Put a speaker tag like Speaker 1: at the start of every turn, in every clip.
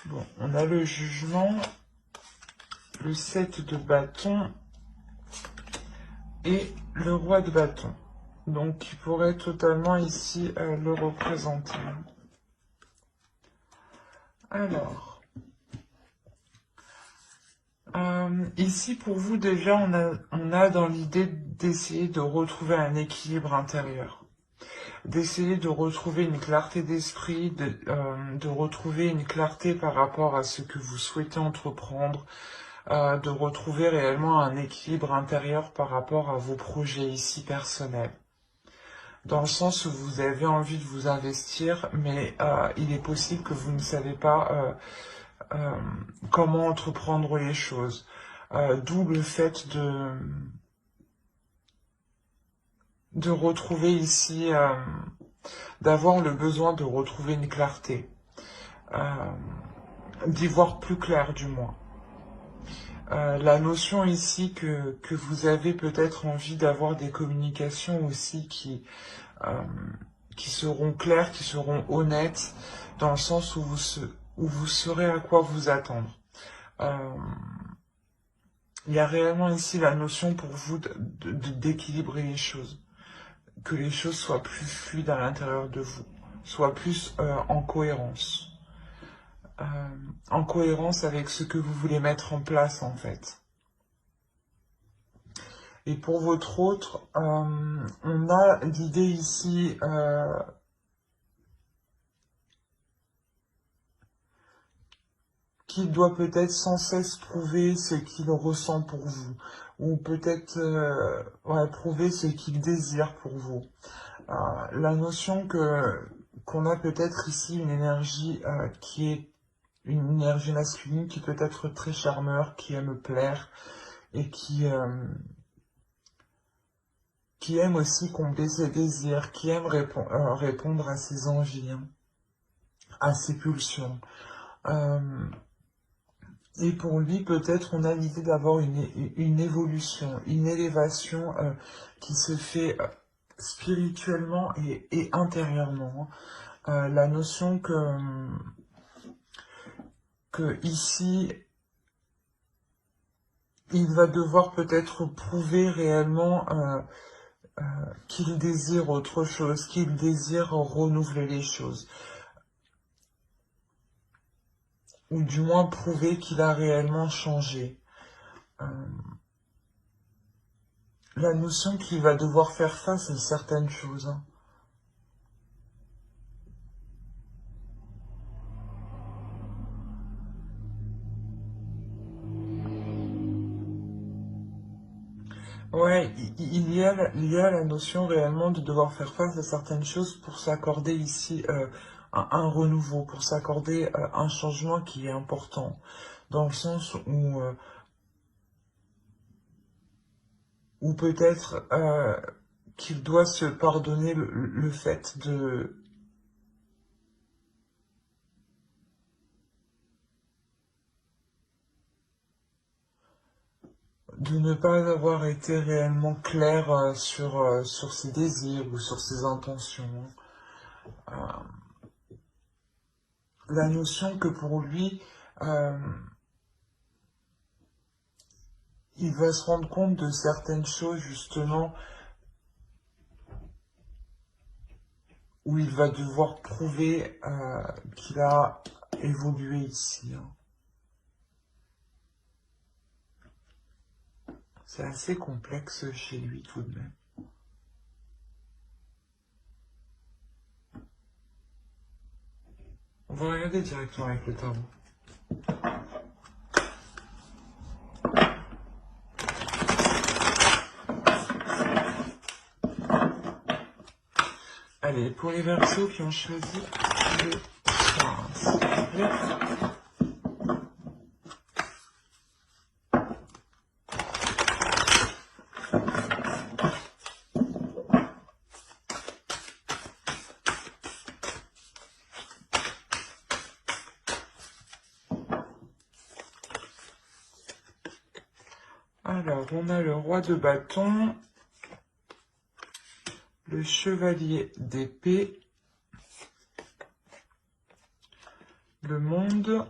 Speaker 1: Bon, on a le jugement, le 7 de bâton et le roi de bâton. Donc, qui pourrait totalement ici le représenter. Alors, ici pour vous déjà, on a dans l'idée d'essayer de retrouver un équilibre intérieur, d'essayer de retrouver une clarté d'esprit, de retrouver une clarté par rapport à ce que vous souhaitez entreprendre, de retrouver réellement un équilibre intérieur par rapport à vos projets ici personnels. Dans le sens où vous avez envie de vous investir, mais il est possible que vous ne savez pas comment entreprendre les choses. D'où le fait de retrouver ici, d'avoir le besoin de retrouver une clarté, d'y voir plus clair du moins. La notion ici que vous avez peut-être envie d'avoir des communications aussi qui seront claires, qui seront honnêtes, dans le sens où vous saurez à quoi vous attendre. Il y a réellement ici la notion pour vous d'équilibrer les choses, que les choses soient plus fluides à l'intérieur de vous, soient plus en cohérence. En cohérence avec ce que vous voulez mettre en place en fait. Et pour votre autre, on a l'idée ici qu'il doit peut-être sans cesse prouver ce qu'il ressent pour vous, ou peut-être prouver ce qu'il désire pour vous. La notion qu'on a peut-être ici une énergie qui est une énergie masculine qui peut être très charmeur, qui aime plaire et qui aime aussi combler ses désirs, qui aime répondre à ses envies, hein, à ses pulsions. Et pour lui, peut-être, on a l'idée d'avoir une évolution, une élévation qui se fait spirituellement et intérieurement. La notion que ici, il va devoir peut-être prouver réellement qu'il désire autre chose, qu'il désire renouveler les choses. Ou du moins prouver qu'il a réellement changé. La notion qu'il va devoir faire face à certaines choses. Hein. Ouais, il y a la notion réellement de devoir faire face à certaines choses pour s'accorder ici un renouveau, pour s'accorder un changement qui est important, dans le sens où peut-être qu'il doit se pardonner le fait de ne pas avoir été réellement clair sur ses désirs ou sur ses intentions. La notion que pour lui, il va se rendre compte de certaines choses justement où il va devoir prouver qu'il a évolué ici. Hein. C'est assez complexe chez lui tout de même. On va regarder directement avec le tarot. Allez, pour les Verseaux qui ont choisi le prince. Alors, on a le roi de bâton, le chevalier d'épée, le monde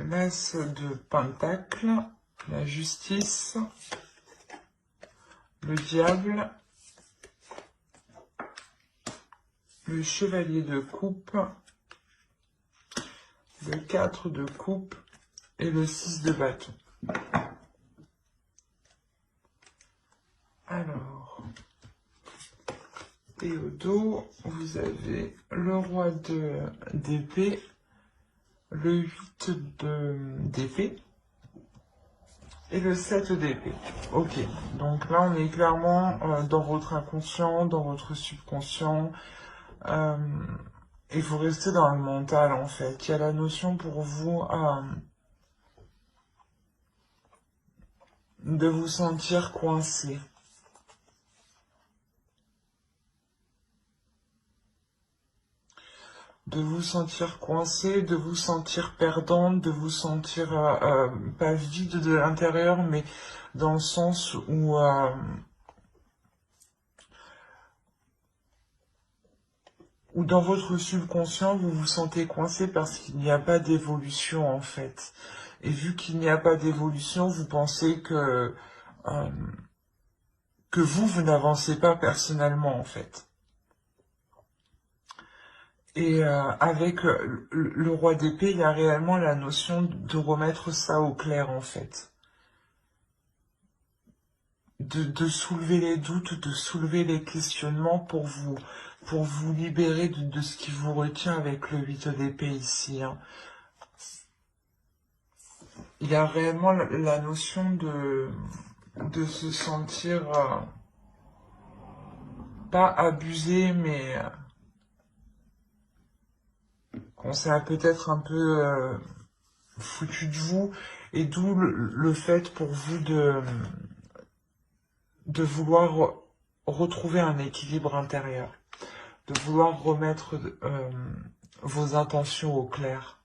Speaker 1: l'As de Pentacle, la Justice, le Diable, le Chevalier de Coupe, le 4 de Coupe et le 6 de Bâton. Alors, et au dos, vous avez le Roi d'épée, le 8 d'épée et le 7 d'épée. Ok, donc là on est clairement dans votre inconscient, dans votre subconscient, et vous restez dans le mental en fait. Il y a la notion pour vous de vous sentir coincé. De vous sentir coincé, de vous sentir perdante, de vous sentir pas vide de l'intérieur, mais dans le sens où dans votre subconscient, vous vous sentez coincé parce qu'il n'y a pas d'évolution en fait. Et vu qu'il n'y a pas d'évolution, vous pensez que vous n'avancez pas personnellement en fait. Et avec le Roi d'épée, il y a réellement la notion de remettre ça au clair en fait. De soulever les doutes, de soulever les questionnements pour vous libérer de ce qui vous retient avec le 8 d'épée ici. Hein. Il y a réellement la notion de se sentir pas abusé, mais qu'on s'est peut-être un peu foutu de vous, et d'où le fait pour vous de vouloir retrouver un équilibre intérieur, de vouloir remettre vos intentions au clair.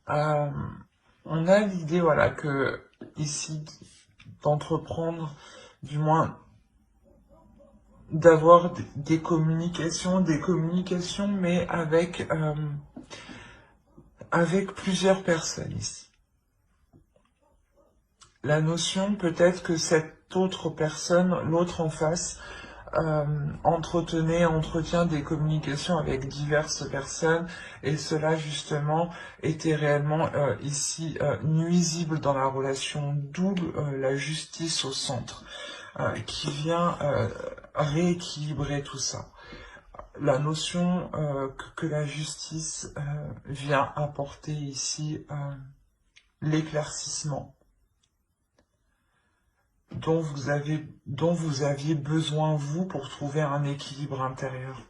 Speaker 1: On a l'idée, voilà, que ici, d'entreprendre, du moins, d'avoir des communications, mais avec plusieurs personnes ici. La notion peut-être que cette autre personne, l'autre en face, entretient des communications avec diverses personnes, et cela justement était réellement ici nuisible dans la relation, d'où la justice au centre, qui vient rééquilibrer tout ça. La notion que la justice vient apporter ici l'éclaircissement dont vous aviez besoin, vous, pour trouver un équilibre intérieur.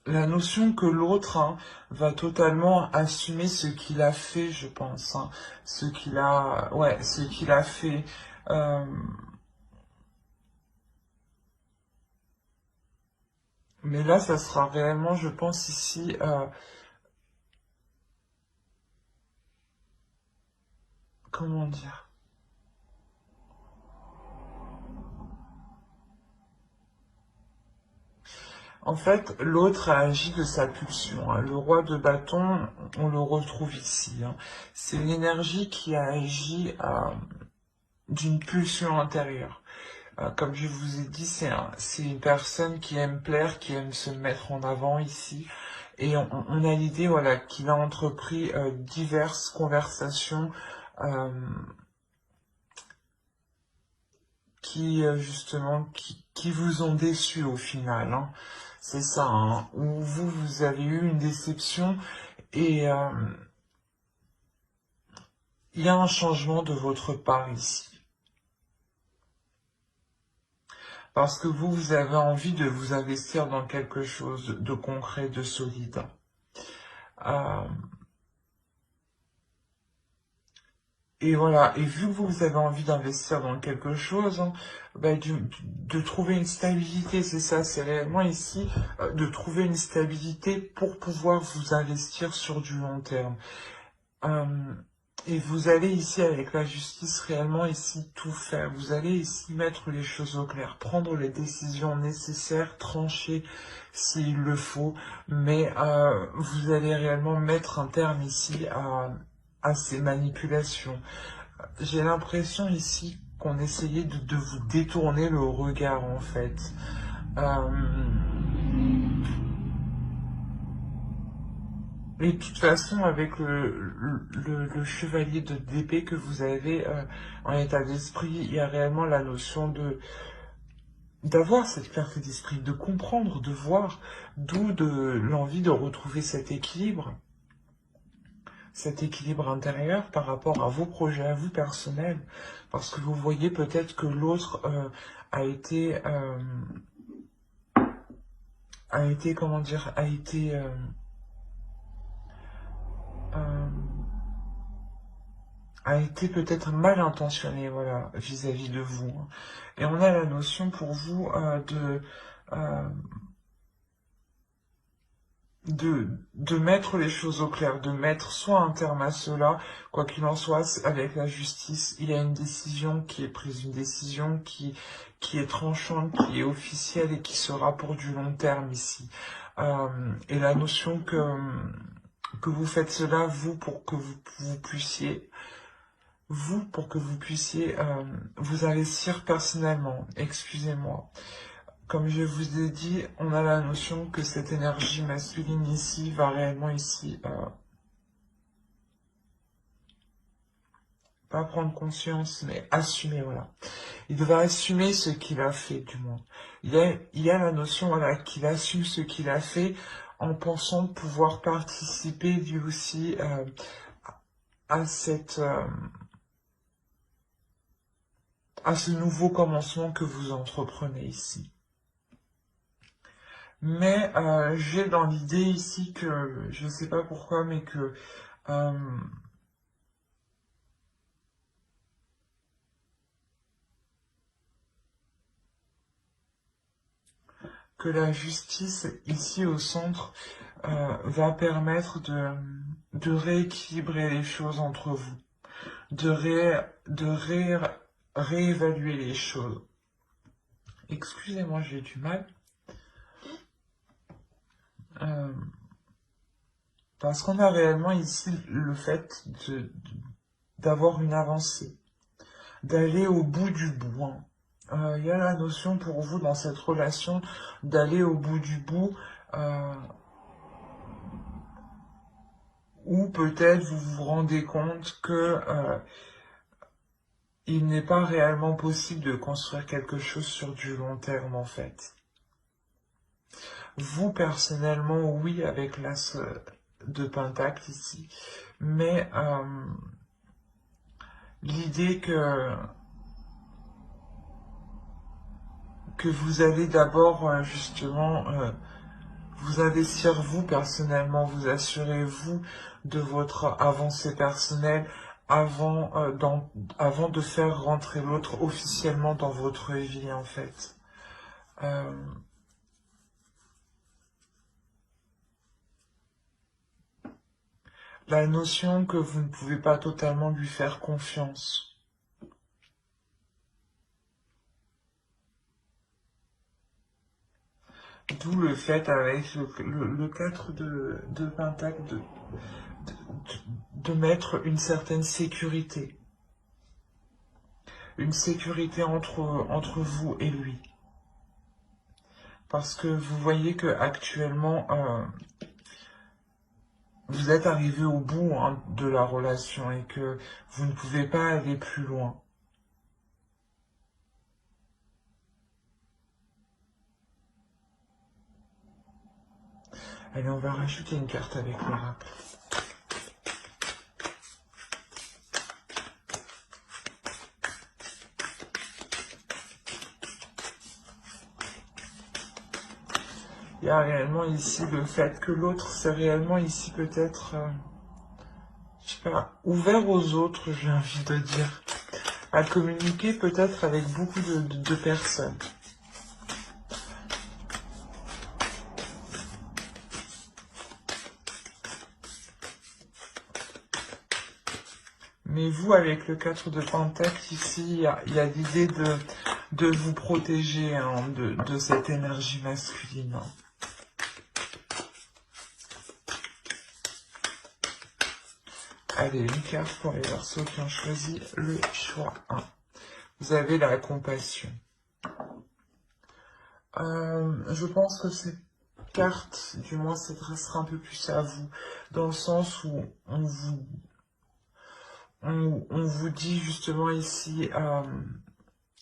Speaker 1: La notion que l'autre va totalement assumer ce qu'il a fait, je pense. Hein, ce qu'il a fait. Mais là, ça sera réellement, je pense, ici... comment dire? En fait, l'autre a agi de sa pulsion. Hein. Le roi de bâton, on le retrouve ici. Hein. C'est l'énergie qui a agi d'une pulsion intérieure. Comme je vous ai dit, c'est une personne qui aime plaire, qui aime se mettre en avant ici. Et on a l'idée, voilà, qu'il a entrepris diverses conversations justement, qui vous ont déçu au final. Hein. C'est ça, hein, où vous avez eu une déception, et il y a un changement de votre part ici. Parce que vous avez envie de vous investir dans quelque chose de concret, de solide. Et voilà, et vu que vous avez envie d'investir dans quelque chose, hein, de trouver une stabilité, c'est ça, c'est réellement ici, de trouver une stabilité pour pouvoir vous investir sur du long terme. Et vous allez ici, avec la justice, réellement ici tout faire. Vous allez ici mettre les choses au clair, prendre les décisions nécessaires, trancher s'il le faut, mais vous allez réellement mettre un terme ici à ces manipulations. J'ai l'impression ici qu'on essayait de vous détourner le regard, en fait. Et de toute façon, avec le chevalier d'épée que vous avez en état d'esprit, il y a réellement la notion d'avoir cette clarté d'esprit, de comprendre, de voir, d'où l'envie de retrouver cet équilibre intérieur par rapport à vos projets, à vous personnels, parce que vous voyez peut-être que l'autre comment dire, a été peut-être mal intentionné, voilà, vis-à-vis de vous. Et on a la notion pour vous euh, de mettre les choses au clair, de mettre soit un terme à cela, quoi qu'il en soit, avec la justice, il y a une décision qui est prise, une décision qui est tranchante, qui est officielle et qui sera pour du long terme ici. Et la notion que vous faites cela, vous, pour que vous puissiez vous investir personnellement. Excusez-moi. Comme je vous ai dit, on a la notion que cette énergie masculine ici va réellement ici pas prendre conscience, mais assumer, voilà. Il va assumer ce qu'il a fait, du moins. Il y a la notion, voilà, qu'il assume ce qu'il a fait en pensant pouvoir participer lui aussi à à ce nouveau commencement que vous entreprenez ici. Mais j'ai dans l'idée ici que, je ne sais pas pourquoi, mais euh, que la justice ici au centre va permettre de rééquilibrer les choses entre vous, de réévaluer les choses. Excusez-moi, j'ai du mal. Parce qu'on a réellement ici le fait d'avoir une avancée, d'aller au bout du bout. Il y a la notion pour vous dans cette relation d'aller au bout du bout, ou peut-être vous vous rendez compte que il n'est pas réellement possible de construire quelque chose sur du long terme en fait. Vous personnellement, oui, avec l'as de Pentacle ici, mais l'idée que vous allez d'abord justement vous investir vous personnellement, vous assurer vous de votre avancée personnelle avant de faire rentrer l'autre officiellement dans votre vie en fait. La notion que vous ne pouvez pas totalement lui faire confiance. D'où le fait avec le 4 de Pentacle de mettre une certaine sécurité. Une sécurité entre vous et lui. Parce que vous voyez que actuellement vous êtes arrivé au bout de la relation et que vous ne pouvez pas aller plus loin. Allez, on va rajouter une carte avec l'oracle. Il y a réellement ici le fait que l'autre, c'est réellement ici peut-être, je sais pas, ouvert aux autres, j'ai envie de dire. À communiquer peut-être avec beaucoup de personnes. Mais vous, avec le 4 de Pentacle, ici, il y a l'idée de vous protéger hein, de cette énergie masculine. Allez, une carte pour les Verseaux qui ont choisi le choix 1. Vous avez la compassion. Je pense que cette carte, du moins, s'adressera un peu plus à vous, dans le sens où on vous dit justement ici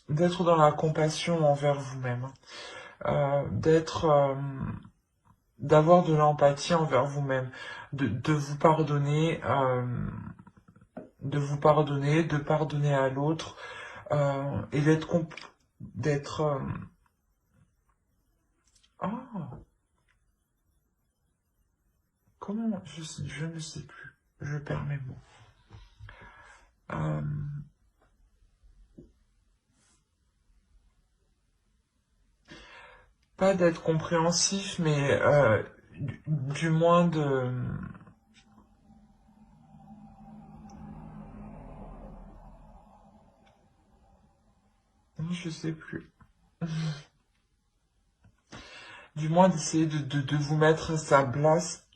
Speaker 1: d'être dans la compassion envers vous-même, d'avoir de l'empathie envers vous-même, de vous pardonner, de pardonner à l'autre, et comment, je ne sais plus, je perds mes mots. Pas d'être compréhensif, mais du moins de... Je sais plus. Du moins d'essayer de vous mettre à sa place,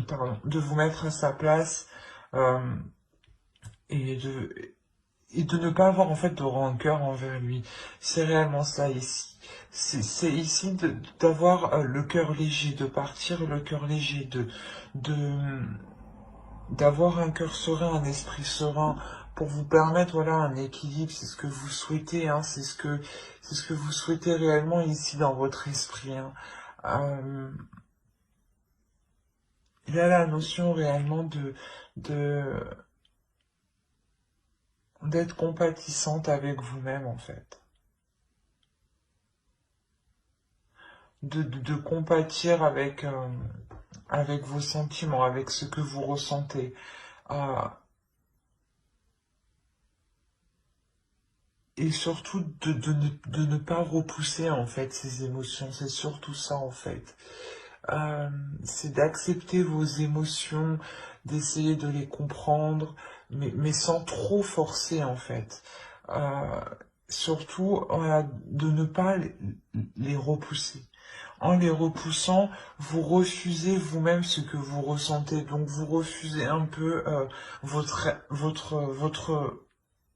Speaker 1: pardon, de vous mettre à sa place et de ne pas avoir en fait de rancœur envers lui. C'est réellement ça ici. C'est ici d'avoir le cœur léger, de partir le cœur léger, d'avoir un cœur serein, un esprit serein, pour vous permettre voilà un équilibre. C'est ce que vous souhaitez, hein, c'est ce que vous souhaitez réellement ici dans votre esprit. Hein. Il y a la notion réellement d'être compatissante avec vous-même en fait. De compatir avec vos sentiments, avec ce que vous ressentez. Et surtout de ne pas repousser en fait ces émotions. C'est surtout ça en fait. C'est d'accepter vos émotions, d'essayer de les comprendre, mais sans trop forcer en fait. Surtout voilà, de ne pas les repousser. En les repoussant, vous refusez vous-même ce que vous ressentez. Donc vous refusez un peu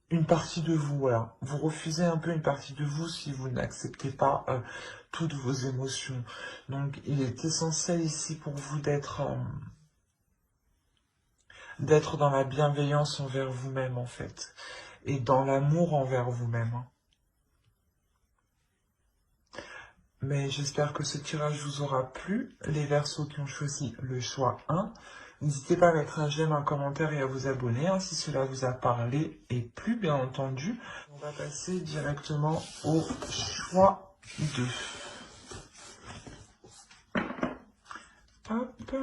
Speaker 1: une partie de vous, voilà. Vous refusez un peu une partie de vous si vous n'acceptez pas toutes vos émotions. Donc il est essentiel ici pour vous d'être dans la bienveillance envers vous-même en fait. Et dans l'amour envers vous-même. Hein. Mais j'espère que ce tirage vous aura plu. Les Verseaux qui ont choisi le choix 1. N'hésitez pas à mettre un j'aime, un commentaire et à vous abonner hein, si cela vous a parlé et plu, bien entendu. On va passer directement au choix 2. Hop.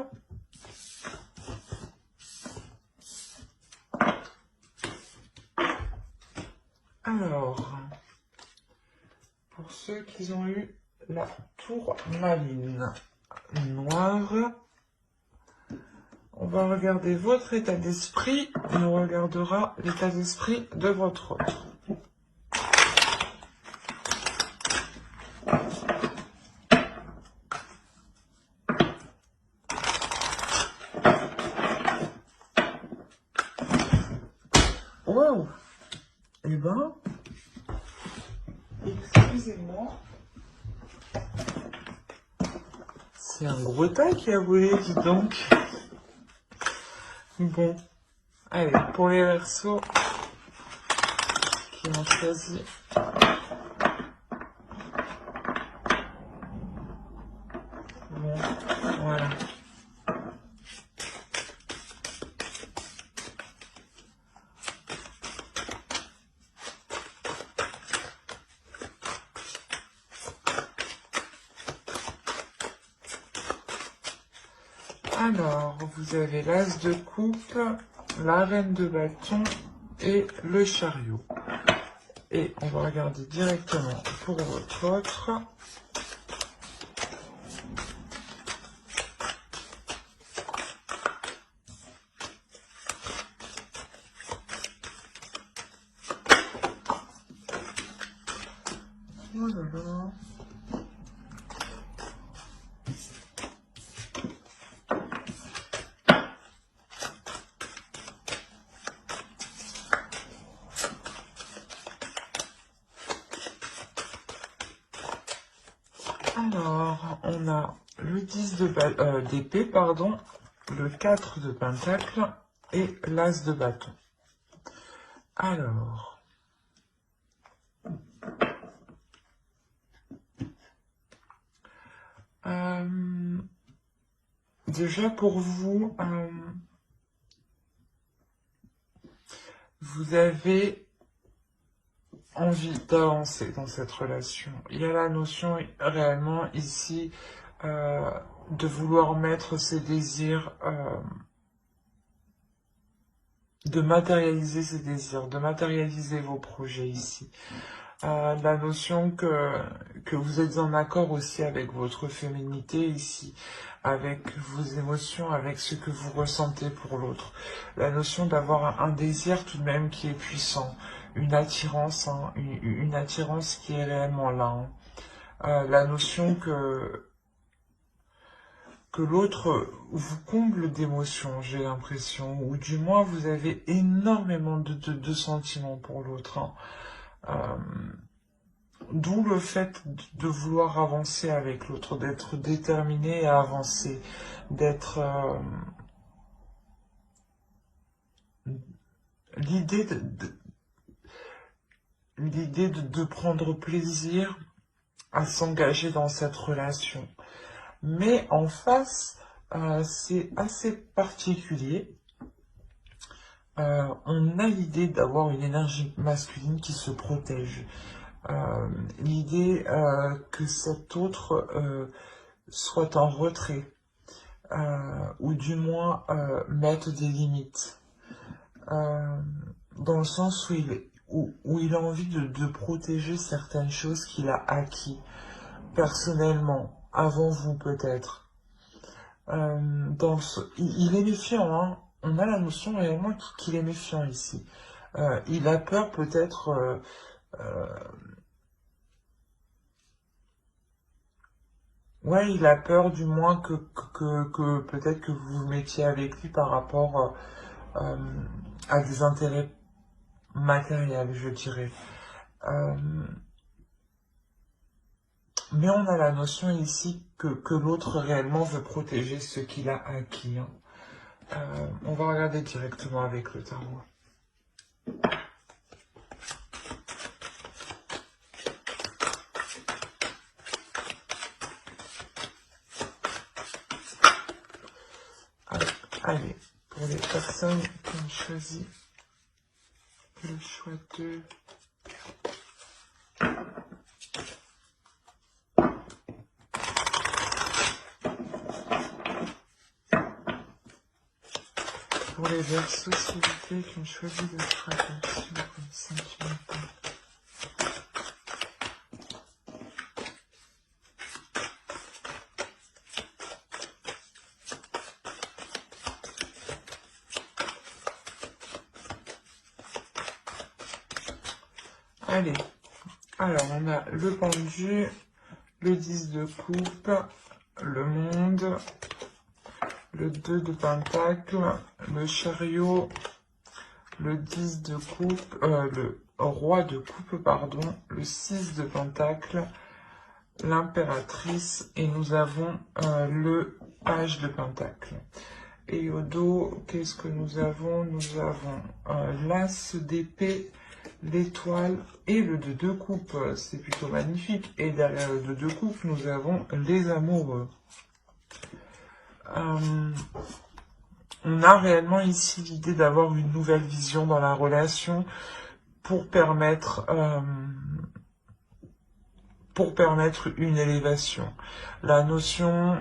Speaker 1: Alors, pour ceux qui ont eu la tourmaline noire, on va regarder votre état d'esprit et on regardera l'état d'esprit de votre autre. Wow! Eh ben, excusez-moi. C'est un gros tas qui a volé, dis donc. Bon, allez, pour les Verseaux qui ont choisi bon, voilà. Alors, vous avez l'As de coupe, la Reine de bâton et le chariot. Et on va regarder directement pour votre autre. Alors, on a le 10 d'épée, pardon, le 4 de pentacle et l'as de bâton. Alors, déjà pour vous, vous avez envie d'avancer dans cette relation. Il y a la notion réellement ici de vouloir mettre ses désirs, de matérialiser ses désirs, de matérialiser vos projets ici. La notion que vous êtes en accord aussi avec votre féminité ici, avec vos émotions, avec ce que vous ressentez pour l'autre. La notion d'avoir un désir tout de même qui est puissant, une attirance, hein, une attirance qui est réellement là. Hein. La notion que l'autre vous comble d'émotions, j'ai l'impression, ou du moins vous avez énormément de sentiments pour l'autre. Hein. D'où le fait de vouloir avancer avec l'autre, d'être déterminé à avancer, d'être... l'idée de prendre plaisir à s'engager dans cette relation. Mais en face, c'est assez particulier. On a l'idée d'avoir une énergie masculine qui se protège. L'idée que cet autre soit en retrait, ou du moins mette des limites, dans le sens où il a envie de protéger certaines choses qu'il a acquis personnellement, avant vous peut-être. Il est méfiant, hein. On a la notion réellement qu'il est méfiant ici. Il a peur peut-être... ouais, il a peur du moins que peut-être que vous vous mettiez avec lui par rapport à des intérêts matériels, je dirais. Mais on a la notion ici que l'autre réellement veut protéger ce qu'il a acquis. Hein. On va regarder directement avec le tarot. Allez, pour les personnes qui ont choisi le choix de... Pour les Verseaux, s'il vous plaît, qui ont choisi de faire attention comme sentimental. Allez, alors on a le pendu, le 10 de coupe, le monde, le 2 de pentacle, le chariot, le 10 de coupe, le roi de coupe, pardon, le 6 de pentacle, l'impératrice, et nous avons le page de pentacle. Et au dos, qu'est-ce que nous avons? Nous avons l'as d'épée, l'étoile et le 2 de coupe. C'est plutôt magnifique. Et derrière le 2 de coupe, nous avons les amoureux. On a réellement ici l'idée d'avoir une nouvelle vision dans la relation pour permettre une élévation. La notion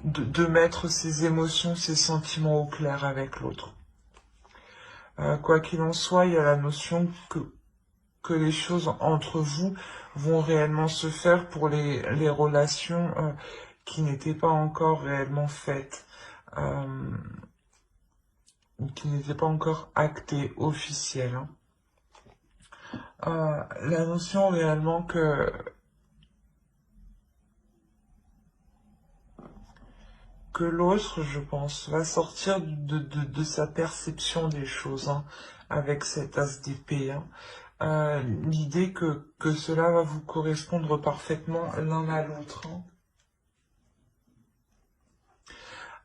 Speaker 1: de mettre ses émotions, ses sentiments au clair avec l'autre. Quoi qu'il en soit, il y a la notion que les choses entre vous vont réellement se faire pour les relations qui n'étaient pas encore réellement faites, qui n'étaient pas encore actées, officielles. Hein. La notion réellement que l'autre, je pense, va sortir de sa perception des choses, hein, avec cet as d'épée. Hein. l'idée que cela va vous correspondre parfaitement l'un à l'autre, hein.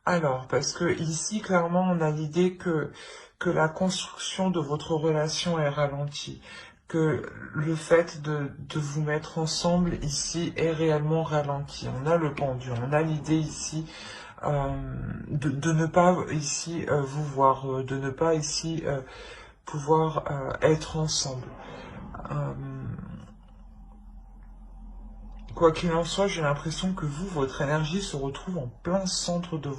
Speaker 1: Alors, parce que ici, clairement, on a l'idée que la construction de votre relation est ralentie, que le fait de vous mettre ensemble ici est réellement ralenti. On a le pendu, on a l'idée ici de ne pas ici vous voir, de ne pas ici pouvoir être ensemble. Euh, Quoi qu'il en soit, j'ai l'impression que vous, votre énergie se retrouve en plein centre de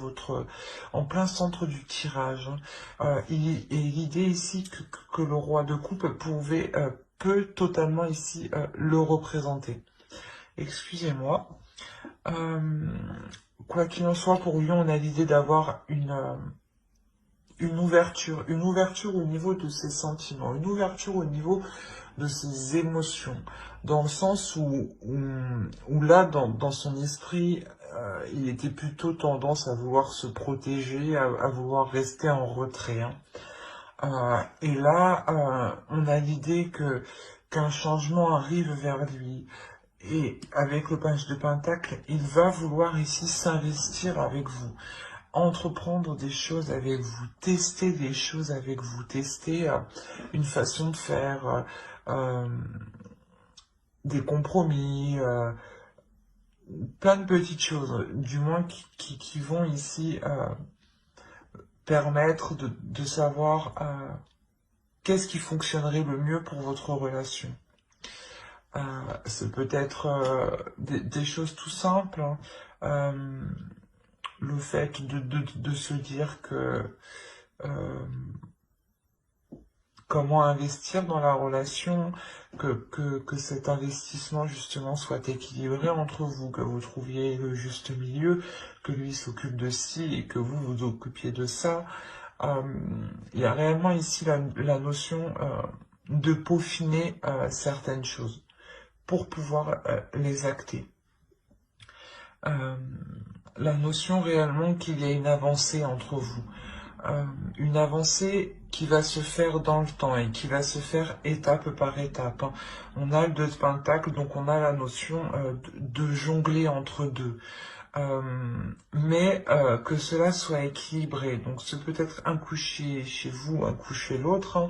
Speaker 1: en plein centre du tirage, hein. Et l'idée ici que le roi de coupe peut totalement ici le représenter. Excusez-moi. Euh, Quoi qu'il en soit, pour lui, on a l'idée d'avoir une ouverture au niveau de ses sentiments, une ouverture au niveau de ses émotions, dans le sens où là, dans son esprit, il était plutôt tendance à vouloir se protéger, à vouloir rester en retrait, hein. Et là, on a l'idée qu'un changement arrive vers lui. Et avec le page de Pentacle, il va vouloir ici s'investir avec vous, entreprendre des choses avec vous, tester des choses avec vous, tester une façon de faire, des compromis, plein de petites choses, du moins qui vont ici permettre de savoir qu'est-ce qui fonctionnerait le mieux pour votre relation. C'est peut-être des choses tout simples, hein. Le fait de se dire euh, comment investir dans la relation, que cet investissement justement soit équilibré entre vous, que vous trouviez le juste milieu, que lui s'occupe de ci et que vous vous occupiez de ça. Il y a réellement ici la notion de peaufiner certaines choses pour pouvoir les acter. La notion réellement qu'il y a une avancée entre vous. Une avancée qui va se faire dans le temps et qui va se faire étape par étape, hein. On a le 2 de Pentacle, donc on a la notion de jongler entre deux. Mais que cela soit équilibré. Donc c'est peut-être un coup chez vous, un coup chez l'autre, hein.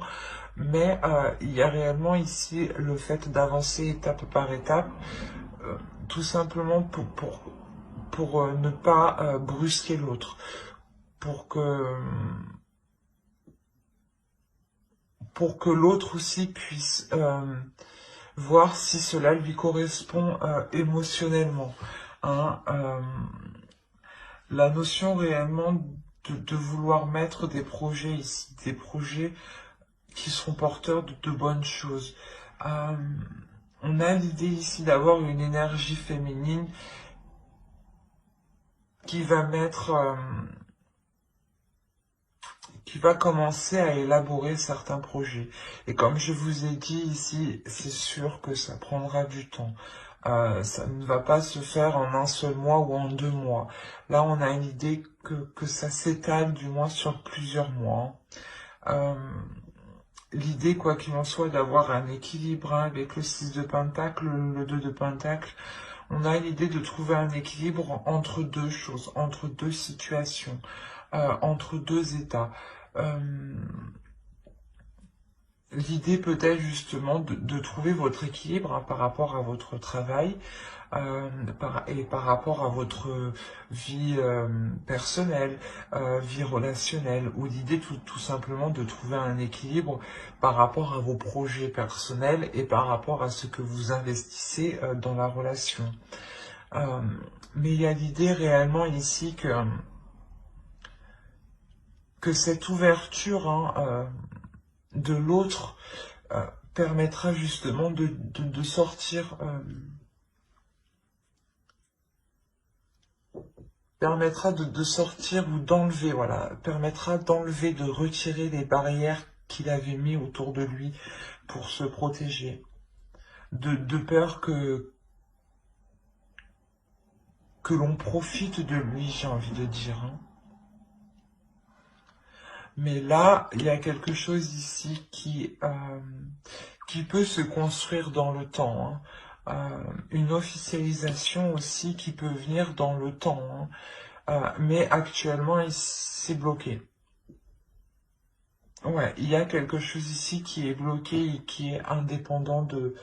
Speaker 1: Mais il y a réellement ici le fait d'avancer étape par étape, tout simplement pour ne pas brusquer l'autre, pour que l'autre aussi puisse voir si cela lui correspond émotionnellement, hein. La notion réellement de vouloir mettre des projets ici, des projets qui seront porteurs de bonnes choses. Euh, on a l'idée ici d'avoir une énergie féminine qui va qui va commencer à élaborer certains projets. Et comme je vous ai dit ici, c'est sûr que ça prendra du temps. Ça ne va pas se faire en un seul mois ou en 2 mois. Là, on a une idée que ça s'étale du moins sur plusieurs mois. L'idée, quoi qu'il en soit, d'avoir un équilibre, hein, avec le 6 de Pentacle, le 2 de Pentacle. On a l'idée de trouver un équilibre entre deux choses, entre deux situations, entre deux états. L'idée peut-être justement de trouver votre équilibre, hein, par rapport à votre travail et par rapport à votre vie personnelle, vie relationnelle, ou l'idée tout simplement de trouver un équilibre par rapport à vos projets personnels et par rapport à ce que vous investissez dans la relation. Mais il y a l'idée réellement ici que cette ouverture, hein, de l'autre permettra justement de sortir, permettra de sortir ou d'enlever, voilà, permettra d'enlever, de retirer les barrières qu'il avait mis autour de lui pour se protéger, de peur que l'on profite de lui, j'ai envie de dire, hein. Mais là, il y a quelque chose ici qui peut se construire dans le temps, hein. Une officialisation aussi qui peut venir dans le temps, hein. Mais actuellement, c'est bloqué. Ouais, il y a quelque chose ici qui est bloqué et qui est indépendant de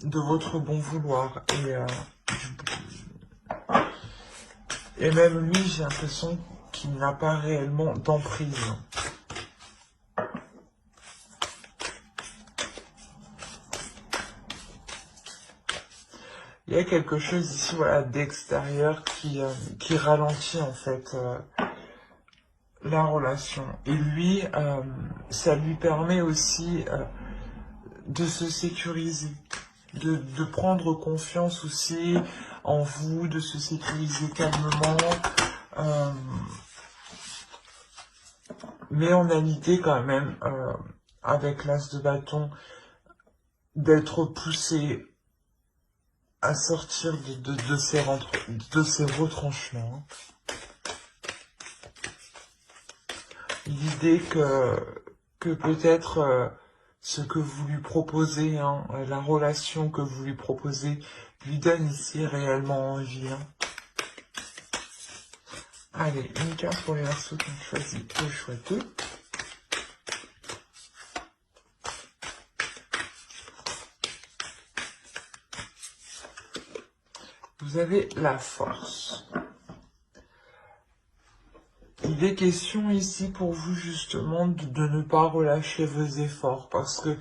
Speaker 1: votre bon vouloir. Et même lui, j'ai l'impression qu'il n'a pas réellement d'emprise. Il y a quelque chose ici, voilà, d'extérieur qui ralentit en fait la relation. Et lui, ça lui permet aussi de se sécuriser, de prendre confiance aussi en vous, de se sécuriser calmement. Mais on a l'idée quand même, avec l'as de bâton, d'être poussé à sortir de ces retranchements. L'idée que peut-être ce que vous lui proposez, hein, la relation que vous lui proposez, lui donne ici réellement envie. Hein. Allez, une carte pour les Verseaux qui ont choisi le choix 2. Vous avez la force. Il est question ici pour vous justement de ne pas relâcher vos efforts parce que,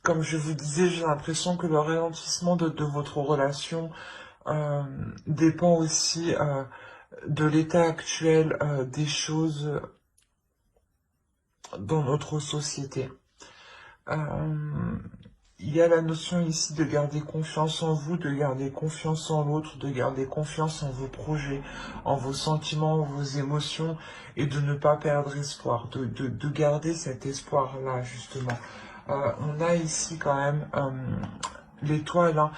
Speaker 1: comme je vous disais, j'ai l'impression que le ralentissement de votre relation dépend aussi de l'état actuel des choses dans notre société. Il y a la notion ici de garder confiance en vous, de garder confiance en l'autre, de garder confiance en vos projets, en vos sentiments, en vos émotions, et de ne pas perdre espoir, de garder cet espoir-là, justement. On a ici quand même l'étoile hein,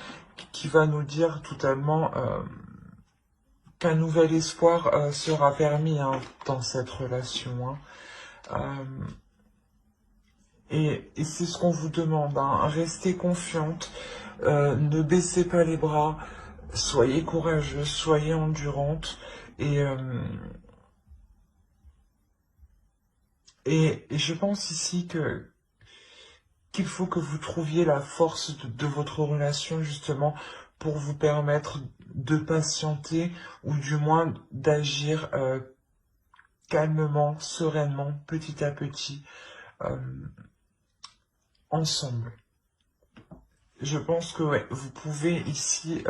Speaker 1: qui va nous dire totalement qu'un nouvel espoir sera permis hein, dans cette relation. Hein. Et c'est ce qu'on vous demande, hein. Restez confiante, ne baissez pas les bras, soyez courageuse, soyez endurante, et je pense ici qu'il faut que vous trouviez la force de votre relation justement pour vous permettre de patienter ou du moins d'agir calmement, sereinement, petit à petit, ensemble. Je pense que ouais, vous pouvez ici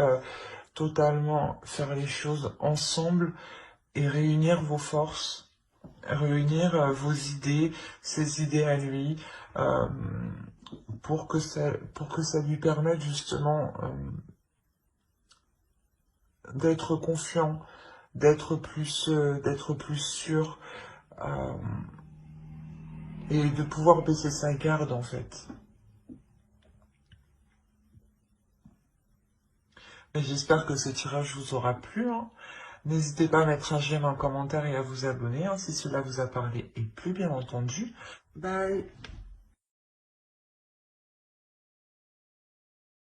Speaker 1: totalement faire les choses ensemble et réunir vos forces, réunir vos idées, ses idées à lui, pour que ça lui permette justement d'être confiant, d'être plus sûr et de pouvoir baisser sa garde en fait. J'espère que ce tirage vous aura plu. Hein. N'hésitez pas à mettre un j'aime, un commentaire et à vous abonner hein, si cela vous a parlé et plus bien entendu. Bye.